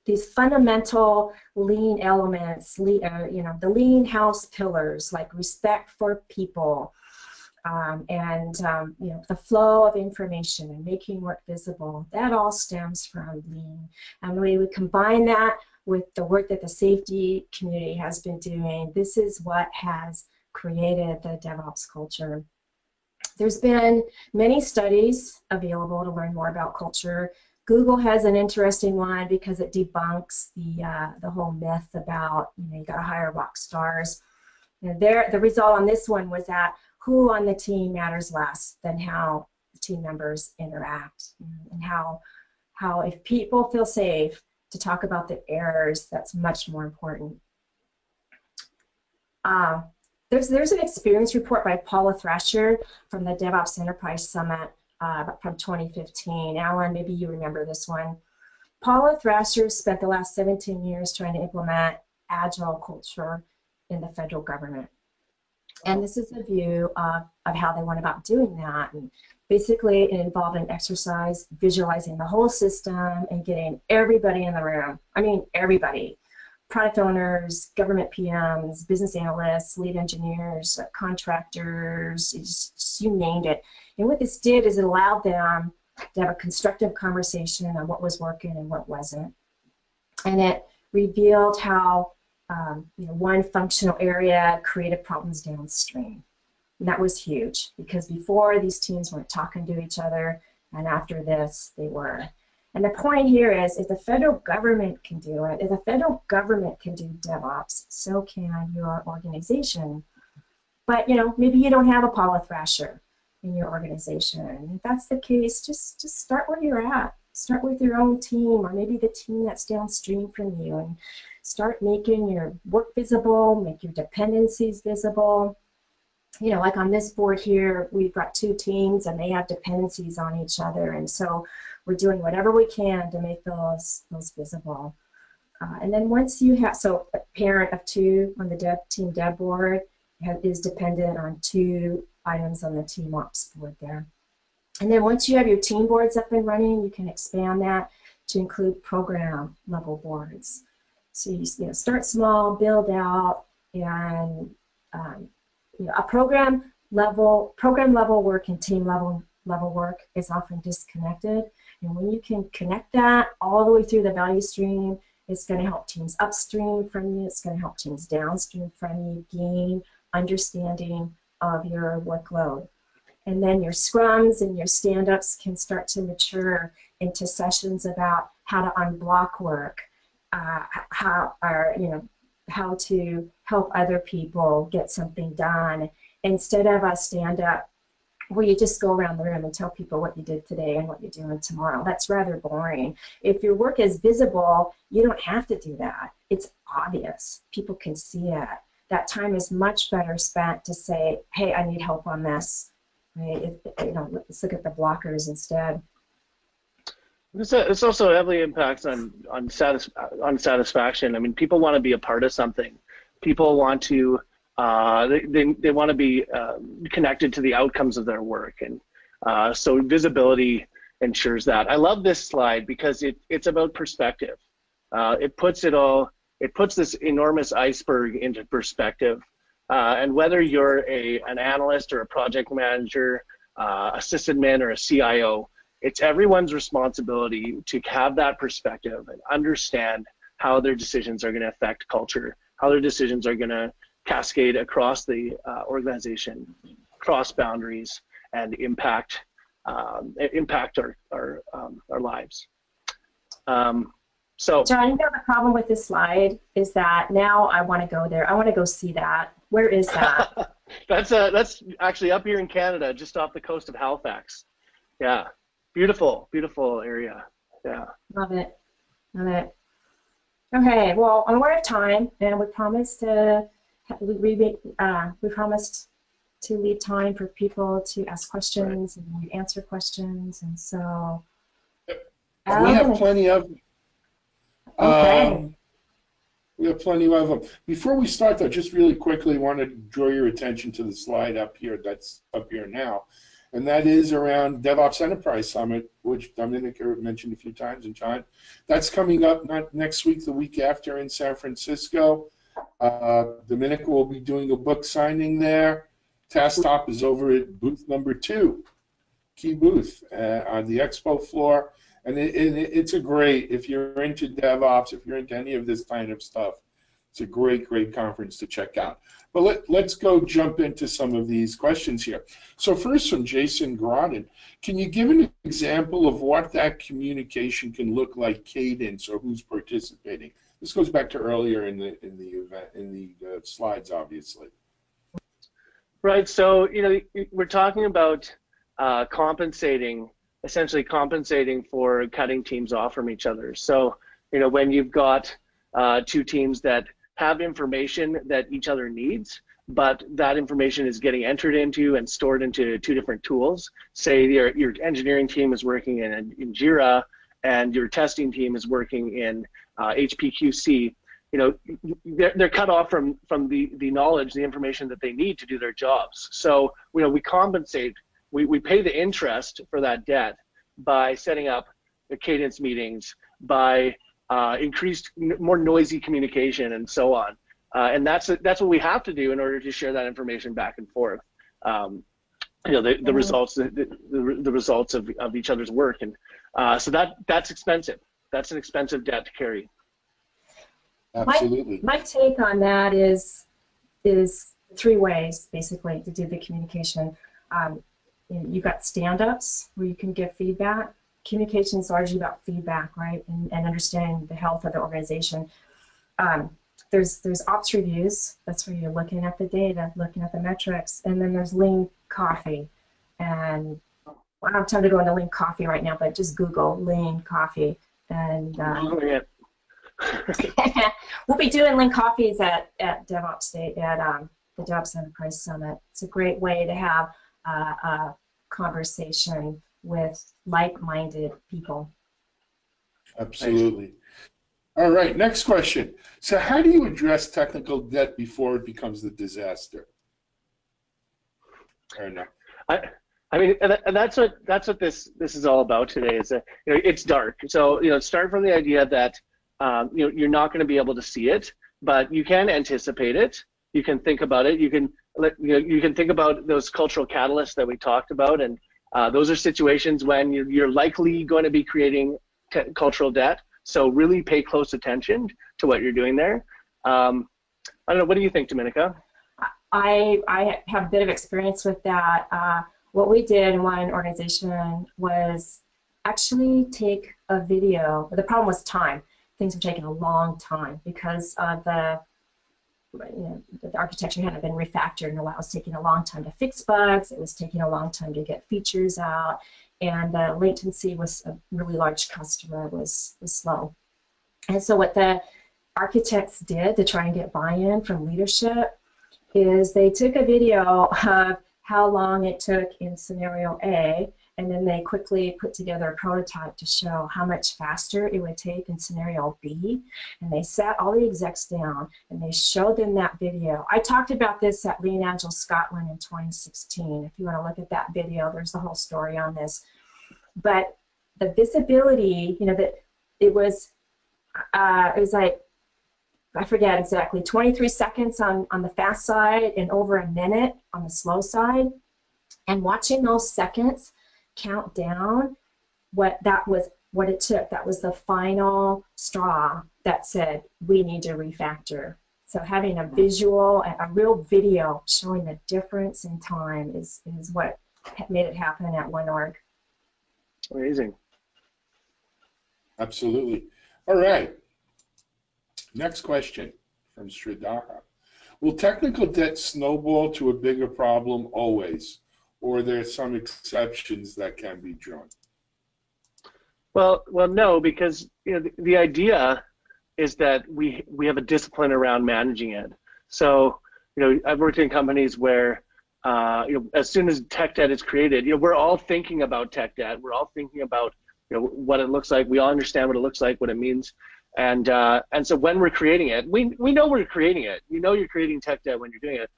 these fundamental lean elements, the lean house pillars like respect for people, The flow of information and making work visible, that all stems from Lean. And when we combine that with the work that the safety community has been doing, this is what has created the DevOps culture. There's been many studies available to learn more about culture. Google has an interesting one because it debunks the whole myth about, you got to hire rock stars. The result on this one was that who on the team matters less than how the team members interact, and how if people feel safe to talk about the errors, that's much more important. There's an experience report by Paulo Thrasher from the DevOps Enterprise Summit from 2015. Alan, maybe you remember this one. Paulo Thrasher spent the last 17 years trying to implement agile culture in the federal government. And this is a view of how they went about doing that. And basically, it involved an exercise visualizing the whole system and getting everybody in the room. I mean, everybody. Product owners, government PMs, business analysts, lead engineers, contractors, just, you named it. And what this did is it allowed them to have a constructive conversation on what was working and what wasn't. And it revealed how one functional area created problems downstream. And that was huge, because before, these teams weren't talking to each other, and after this, they were. And the point here is, if the federal government can do it, if the federal government can do DevOps, so can your organization. But maybe you don't have a Paulo Thrasher in your organization. And if that's the case, just start where you're at. Start with your own team, or maybe the team that's downstream from you, and start making your work visible, make your dependencies visible. Like on this board here, we've got 2 teams and they have dependencies on each other, and so we're doing whatever we can to make those visible. And then once you have, so a parent of 2 on the team dev board is dependent on 2 items on the team ops board there. And then once you have your team boards up and running, you can expand that to include program level boards. So you start small, build out, and a program level work and team level work is often disconnected. And when you can connect that all the way through the value stream, it's going to help teams upstream from you. It's going to help teams downstream from you gain understanding of your workload. And then your scrums and your stand-ups can start to mature into sessions about how to unblock work, how to help other people get something done, instead of a stand-up where you just go around the room and tell people what you did today and what you're doing tomorrow. That's rather boring. If your work is visible, you don't have to do that. It's obvious. People can see it. That time is much better spent to say, hey, I need help on this. Right? Let's look at the blockers instead. This also heavily impacts on satisfaction. I mean, people want to be a part of something. People want to they want to be connected to the outcomes of their work, and so visibility ensures that. I love this slide because it's about perspective. It puts this enormous iceberg into perspective. And whether you're an analyst or a project manager, a sysadmin or a CIO, it's everyone's responsibility to have that perspective and understand how their decisions are going to affect culture, how their decisions are going to cascade across the organization, cross boundaries, and impact our lives. So, John, the problem with this slide is that now I want to go there. I want to go see that. Where is that? That's actually up here in Canada, just off the coast of Halifax. Yeah, beautiful, beautiful area. Yeah. Love it. Love it. Okay, well, we're out of time, and we promised to leave time for people to ask questions and answer questions, and so we have plenty of. Okay. We have plenty of them. Before we start, though, just really quickly, want to draw your attention to the slide up here that's up here now, and that is around DevOps Enterprise Summit, which Dominica mentioned a few times, and John. That's coming up not next week, the week after in San Francisco. Dominica will be doing a book signing there. Task Top is over at booth number 2, key booth on the expo floor. And it's a great, if you're into DevOps, if you're into any of this kind of stuff, it's a great, great conference to check out. But let's go jump into some of these questions here. So first from Jason Gronin, can you give an example of what that communication can look like, cadence, or who's participating? This goes back to earlier in the event, in the slides, obviously. Right. So we're talking about essentially compensating for cutting teams off from each other. So when you've got two teams that have information that each other needs, but that information is getting entered into and stored into two different tools. Say your engineering team is working in Jira and your testing team is working in HPQC. They're cut off from the knowledge, the information that they need to do their jobs. So we compensate, we pay the interest for that debt by setting up the cadence meetings, by increased, more noisy communication, and so on. And that's what we have to do in order to share that information back and forth. The results, the results of each other's work, and so that's expensive. That's an expensive debt to carry. Absolutely. My take on that is 3 ways basically to do the communication. You've got stand-ups where you can give feedback. Communication is largely about feedback, right, and understanding the health of the organization. There's ops reviews. That's where you're looking at the data, looking at the metrics, and then there's lean coffee. And I don't have time to go into lean coffee right now, but just Google lean coffee, and we'll be doing lean coffees at DevOps Day at the DevOps Enterprise Summit. It's a great way to have a conversation with like-minded people. Absolutely. All right, next question. So how do you address technical debt before it becomes a disaster? Or no? I mean, and that's what this is all about today. Is that it's dark. So start from the idea that you're not going to be able to see it, but you can anticipate it. You can think about it. You can think about those cultural catalysts that we talked about, and those are situations when you're likely going to be creating cultural debt. So really pay close attention to what you're doing there. I don't know. What do you think, Dominica? I have a bit of experience with that. What we did in one organization was actually take a video. The problem was time. Things were taking a long time because of the architecture hadn't been refactored in a while. It was taking a long time to fix bugs. It was taking a long time to get features out, and the latency was a really large customer was slow. And so what the architects did to try and get buy-in from leadership is they took a video of how long it took in scenario A, and then they quickly put together a prototype to show how much faster it would take in scenario B. And they sat all the execs down and they showed them that video. I talked about this at Lean Agile Scotland in 2016. If you want to look at that video, there's the whole story on this. But the visibility, that it was like, I forget exactly, 23 seconds on the fast side and over a minute on the slow side. And watching those seconds count down, what it took. That was the final straw that said, we need to refactor. So having a visual, a real video showing the difference in time is what made it happen at one org. Amazing. Absolutely. All right. Next question from Sridaha. Will technical debt snowball to a bigger problem always, or are there some exceptions that can be drawn? Well, no, because the idea is that we have a discipline around managing it. So I've worked in companies where as soon as tech debt is created, we're all thinking about tech debt. We're all thinking about what it looks like. We all understand what it looks like, what it means. And so when we're creating it, we know we're creating it. You're creating tech debt when you're doing it.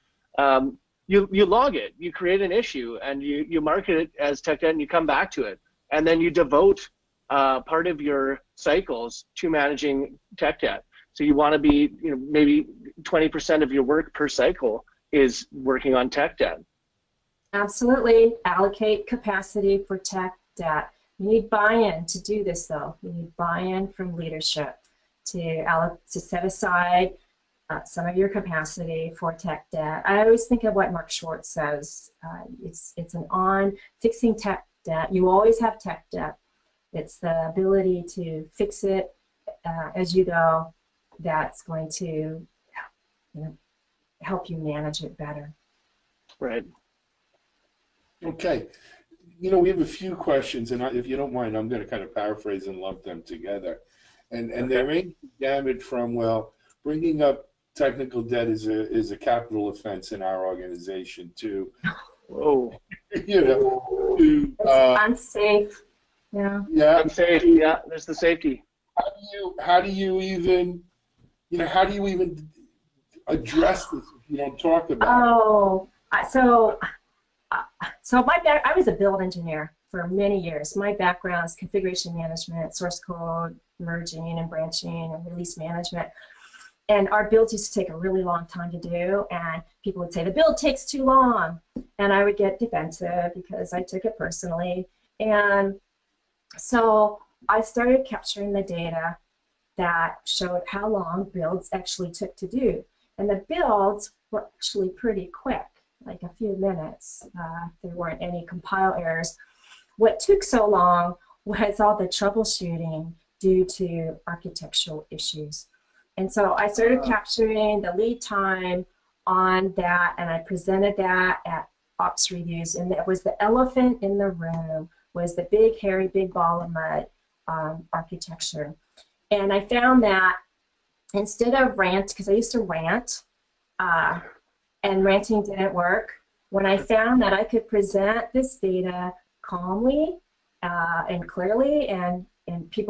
You log it. You create an issue and you mark it as tech debt and you come back to it. And then you devote part of your cycles to managing tech debt. So you want to be, maybe 20% of your work per cycle is working on tech debt. Absolutely. Allocate capacity for tech debt. You need buy-in to do this, though. You need buy-in from leadership to set aside some of your capacity for tech debt. I always think of what Mark Schwartz says. It's an on fixing tech debt. You always have tech debt. It's the ability to fix it as you go that's going to help you manage it better. Right. Okay. We have a few questions, and if you don't mind, I'm going to kind of paraphrase and lump them together. And Okay. they range the gamut from, well, bringing up technical debt is a capital offense in our organization to, Whoa. It's unsafe. Yeah. Yeah. Unsafe. Yeah. There's the safety. How do you even address this if you don't talk about it? Oh, so I was a build engineer for many years. My background is configuration management, source code, merging and branching, and release management. And our builds used to take a really long time to do, and people would say, the build takes too long. And I would get defensive because I took it personally. And so I started capturing the data that showed how long builds actually took to do. And the builds were actually pretty quick, like a few minutes. There weren't any compile errors. What took so long was all the troubleshooting due to architectural issues. And so I started capturing the lead time on that, and I presented that at ops reviews, and that was the elephant in the room, was the big, hairy, big ball of mud architecture. And I found that instead of rant, because I used to rant, and ranting didn't work, when I found that I could present this data calmly and clearly, and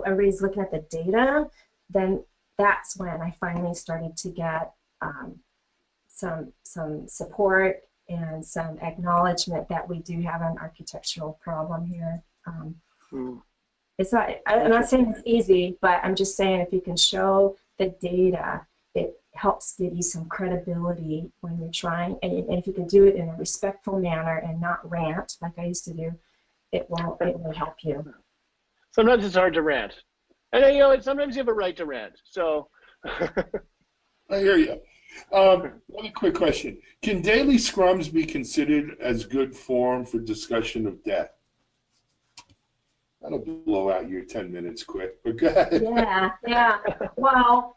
everybody's looking at the data, then that's when I finally started to get some support and some acknowledgement that we do have an architectural problem here. It's not, I'm not saying it's easy, but I'm just saying if you can show the data, it helps give you some credibility when you're trying, and if you can do it in a respectful manner and not rant like I used to do, it will help you. Sometimes it's hard to rant. And sometimes you have a right to rant. So I hear you. Another quick question. Can daily scrums be considered as good form for discussion of death? That'll blow out your 10 minutes quick, but go ahead. Yeah. Well,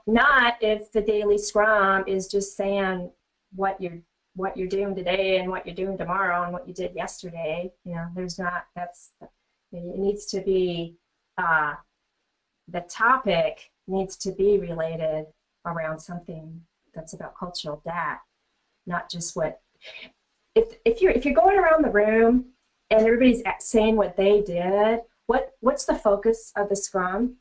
not if the daily scrum is just saying what you're doing today and what you're doing tomorrow and what you did yesterday. There's not, it needs to be, the topic needs to be related around something that's about cultural debt, not just what, if you're going around the room and everybody's saying what they did, what's the focus of the scrum?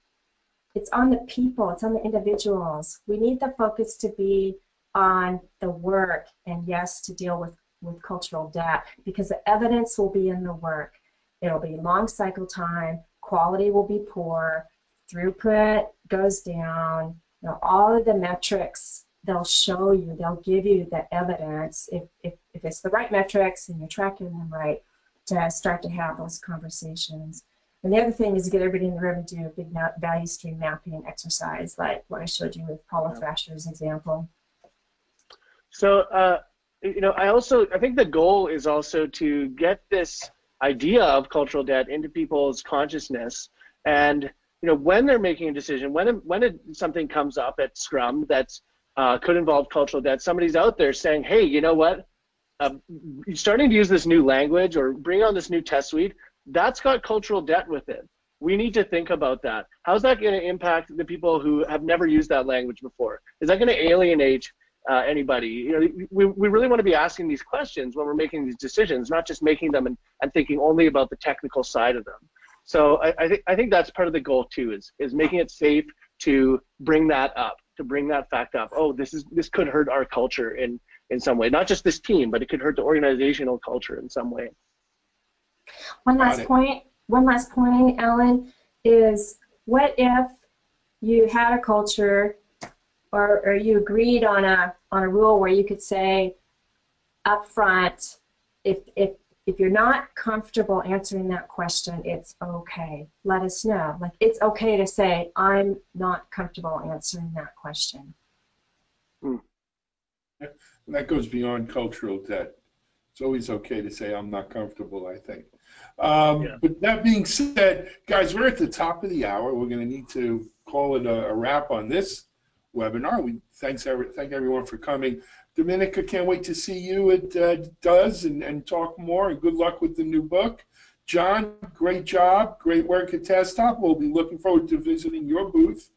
It's on the people, it's on the individuals. We need the focus to be on the work, and yes, to deal with cultural debt, because the evidence will be in the work. It'll be long cycle time, quality will be poor, throughput goes down, all of the metrics, they'll show you, they'll give you the evidence, if it's the right metrics and you're tracking them right, to start to have those conversations. And the other thing is to get everybody in the room and do a big value stream mapping exercise, like what I showed you with Paulo Thrasher's example. So, I think the goal is also to get this idea of cultural debt into people's consciousness, and when they're making a decision, when something comes up at Scrum that could involve cultural debt, somebody's out there saying, hey, you know what? You're starting to use this new language or bring on this new test suite, that's got cultural debt with it. We need to think about that. How's that going to impact the people who have never used that language before? Is that going to alienate anybody? We really want to be asking these questions when we're making these decisions, not just making them and thinking only about the technical side of them. So I think that's part of the goal too, is making it safe to bring that up, to bring that fact up. Oh, this could hurt our culture in some way, not just this team, but it could hurt the organizational culture in some way. One last point, Alan, is what if you had a culture or you agreed on a rule where you could say up front, if you're not comfortable answering that question, it's okay. Let us know. Like, it's okay to say, I'm not comfortable answering that question. And that goes beyond cultural debt. It's always okay to say, I'm not comfortable, I think. But that being said, guys, we're at the top of the hour. We're going to need to call it a wrap on this webinar. We thank everyone for coming. Dominica, can't wait to see you at DOES and talk more, and good luck with the new book. John, great job, great work at Desktop. We'll be looking forward to visiting your booth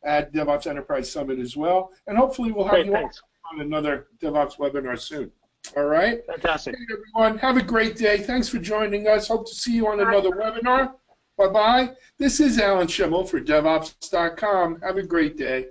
at DevOps Enterprise Summit as well, and hopefully we'll have you on another DevOps webinar soon. All right? Fantastic. Hey, everyone, have a great day. Thanks for joining us. Hope to see you on another webinar. Bye-bye. This is Alan Schimmel for DevOps.com. Have a great day.